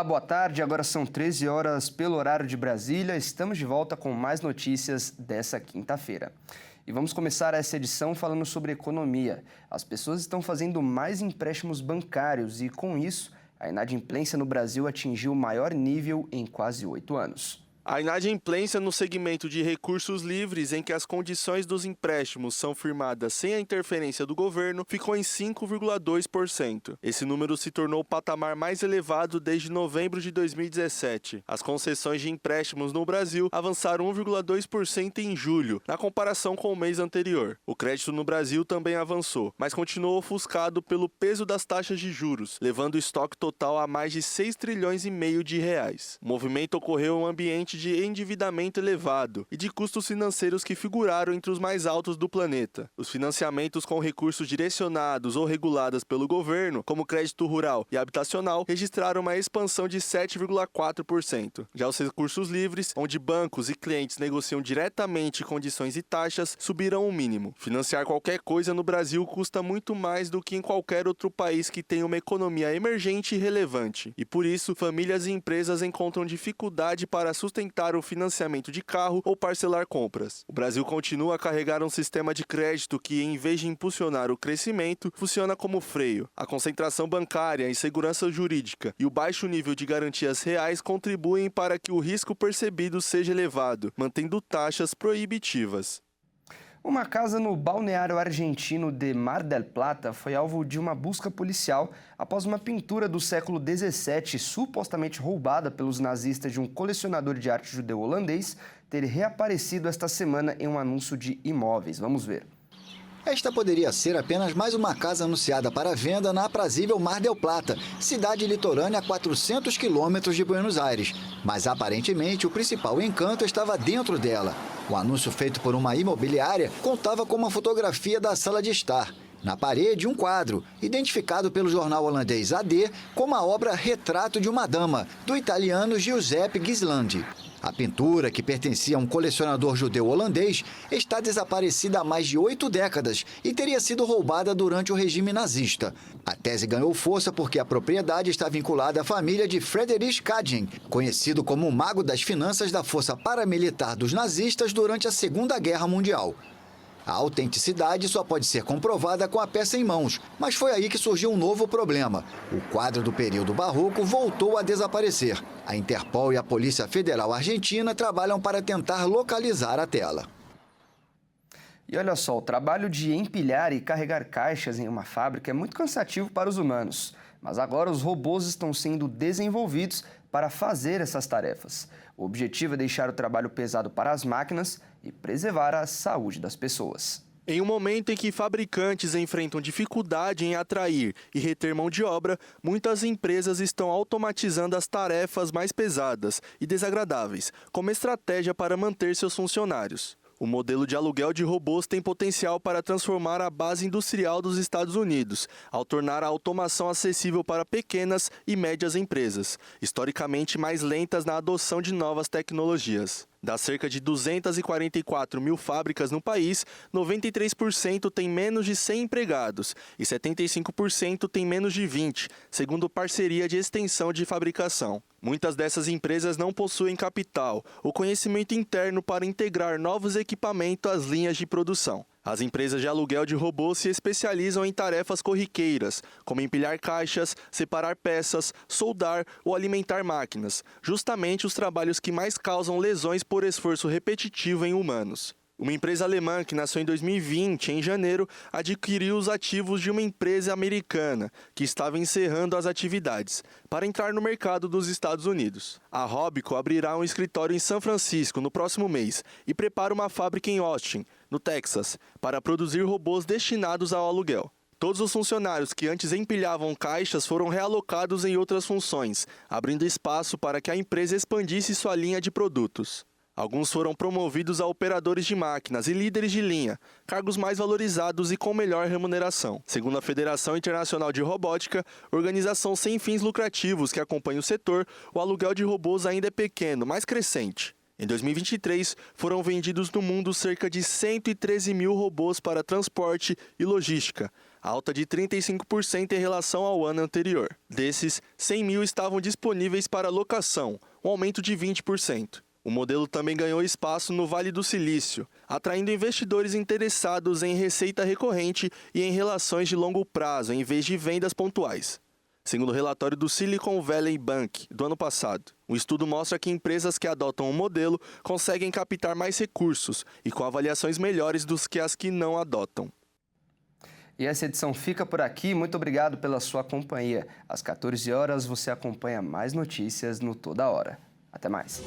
Olá, boa tarde. Agora são 13 horas pelo horário de Brasília. Estamos de volta com mais notícias dessa quinta-feira. E vamos começar essa edição falando sobre economia. As pessoas estão fazendo mais empréstimos bancários e, com isso, a inadimplência no Brasil atingiu o maior nível em quase 8 anos. A inadimplência no segmento de recursos livres, em que as condições dos empréstimos são firmadas sem a interferência do governo, ficou em 5,2%. Esse número se tornou o patamar mais elevado desde novembro de 2017. As concessões de empréstimos no Brasil avançaram 1,2% em julho, na comparação com o mês anterior. O crédito no Brasil também avançou, mas continuou ofuscado pelo peso das taxas de juros, levando o estoque total a mais de 6 trilhões e meio de reais. O movimento ocorreu em um ambiente de endividamento elevado e de custos financeiros que figuraram entre os mais altos do planeta. Os financiamentos com recursos direcionados ou regulados pelo governo, como crédito rural e habitacional, registraram uma expansão de 7,4%. Já os recursos livres, onde bancos e clientes negociam diretamente condições e taxas, subiram ao mínimo. Financiar qualquer coisa no Brasil custa muito mais do que em qualquer outro país que tenha uma economia emergente e relevante. E por isso, famílias e empresas encontram dificuldade para sustentar o financiamento de carro ou parcelar compras. O Brasil continua a carregar um sistema de crédito que, em vez de impulsionar o crescimento, funciona como freio. A concentração bancária, a insegurança jurídica e o baixo nível de garantias reais contribuem para que o risco percebido seja elevado, mantendo taxas proibitivas. Uma casa no balneário argentino de Mar del Plata foi alvo de uma busca policial após uma pintura do século XVII, supostamente roubada pelos nazistas de um colecionador de arte judeu holandês, ter reaparecido esta semana em um anúncio de imóveis. Vamos ver. Esta poderia ser apenas mais uma casa anunciada para venda na aprazível Mar del Plata, cidade litorânea a 400 quilômetros de Buenos Aires. Mas aparentemente o principal encanto estava dentro dela. O anúncio feito por uma imobiliária contava com uma fotografia da sala de estar. Na parede, um quadro, identificado pelo jornal holandês AD como a obra Retrato de uma Dama, do italiano Giuseppe Ghislandi. A pintura, que pertencia a um colecionador judeu holandês, está desaparecida há mais de 8 décadas e teria sido roubada durante o regime nazista. A tese ganhou força porque a propriedade está vinculada à família de Friedrich Kagen, conhecido como o mago das finanças da força paramilitar dos nazistas durante a Segunda Guerra Mundial. A autenticidade só pode ser comprovada com a peça em mãos, mas foi aí que surgiu um novo problema. O quadro do período barroco voltou a desaparecer. A Interpol e a Polícia Federal Argentina trabalham para tentar localizar a tela. E olha só, o trabalho de empilhar e carregar caixas em uma fábrica é muito cansativo para os humanos. Mas agora os robôs estão sendo desenvolvidos para fazer essas tarefas. O objetivo é deixar o trabalho pesado para as máquinas e preservar a saúde das pessoas. Em um momento em que fabricantes enfrentam dificuldade em atrair e reter mão de obra, muitas empresas estão automatizando as tarefas mais pesadas e desagradáveis, como estratégia para manter seus funcionários. O modelo de aluguel de robôs tem potencial para transformar a base industrial dos Estados Unidos, ao tornar a automação acessível para pequenas e médias empresas, historicamente mais lentas na adoção de novas tecnologias. Das cerca de 244 mil fábricas no país, 93% têm menos de 100 empregados e 75% têm menos de 20, segundo parceria de extensão de fabricação. Muitas dessas empresas não possuem capital ou conhecimento interno para integrar novos equipamentos às linhas de produção. As empresas de aluguel de robôs se especializam em tarefas corriqueiras, como empilhar caixas, separar peças, soldar ou alimentar máquinas, justamente os trabalhos que mais causam lesões por esforço repetitivo em humanos. Uma empresa alemã que nasceu em 2020, em janeiro, adquiriu os ativos de uma empresa americana que estava encerrando as atividades para entrar no mercado dos Estados Unidos. A Robico abrirá um escritório em São Francisco no próximo mês e prepara uma fábrica em Austin, no Texas, para produzir robôs destinados ao aluguel. Todos os funcionários que antes empilhavam caixas foram realocados em outras funções, abrindo espaço para que a empresa expandisse sua linha de produtos. Alguns foram promovidos a operadores de máquinas e líderes de linha, cargos mais valorizados e com melhor remuneração. Segundo a Federação Internacional de Robótica, organização sem fins lucrativos que acompanha o setor, o aluguel de robôs ainda é pequeno, mas crescente. Em 2023, foram vendidos no mundo cerca de 113 mil robôs para transporte e logística. alta de 35% em relação ao ano anterior. Desses, 100 mil estavam disponíveis para locação, um aumento de 20%. O modelo também ganhou espaço no Vale do Silício, atraindo investidores interessados em receita recorrente e em relações de longo prazo, em vez de vendas pontuais. Segundo o relatório do Silicon Valley Bank, do ano passado, o estudo mostra que empresas que adotam o modelo conseguem captar mais recursos e com avaliações melhores do que as que não adotam. E essa edição fica por aqui. Muito obrigado pela sua companhia. Às 14 horas você acompanha mais notícias no Toda Hora. Até mais.